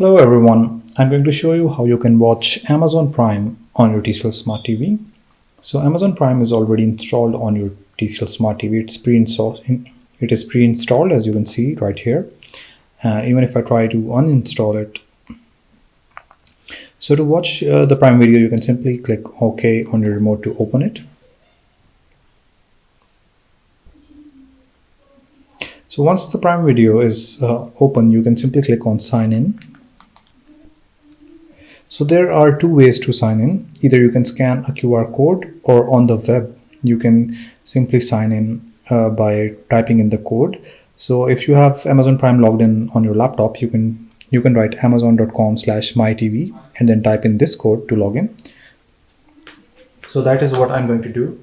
Hello everyone, I'm going to show you how you can watch Amazon Prime on your TCL Smart TV. So Amazon Prime is already installed on your TCL Smart TV. It is pre-installed as you can see right here. And even if I try to uninstall it, so to watch the Prime video, you can simply click OK on your remote to open it. So once the Prime video is open, you can simply click on sign in. So there are two ways to sign in. Either you can scan a QR code, or on the web you can simply sign in by typing in the code. So if you have Amazon Prime logged in on your laptop, you can write amazon.com/mytv and then type in this code to log in. So that is what I'm going to do.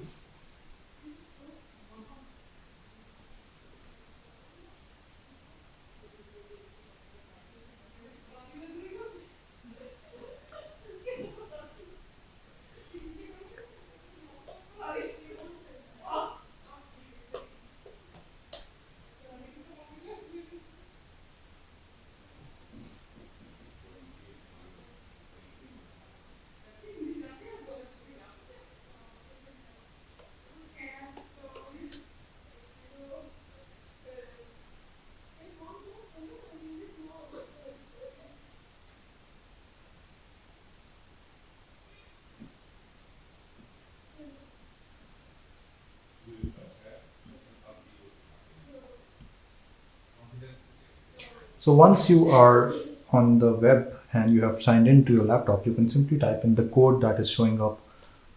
So once you are on the web and you have signed into your laptop, you can simply type in the code that is showing up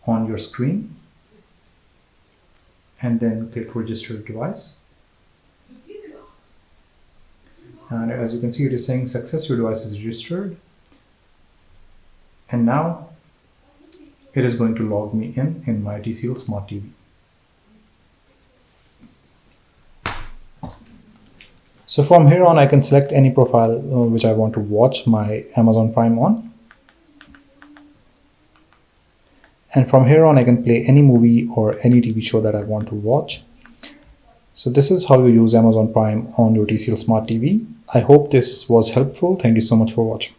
on your screen and then click register device. And as you can see, it is saying success, your device is registered. And now it is going to log me in my TCL Smart TV. So from here on, I can select any profile which I want to watch my Amazon Prime on. And from here on, I can play any movie or any TV show that I want to watch. So this is how you use Amazon Prime on your TCL Smart TV. I hope this was helpful. Thank you so much for watching.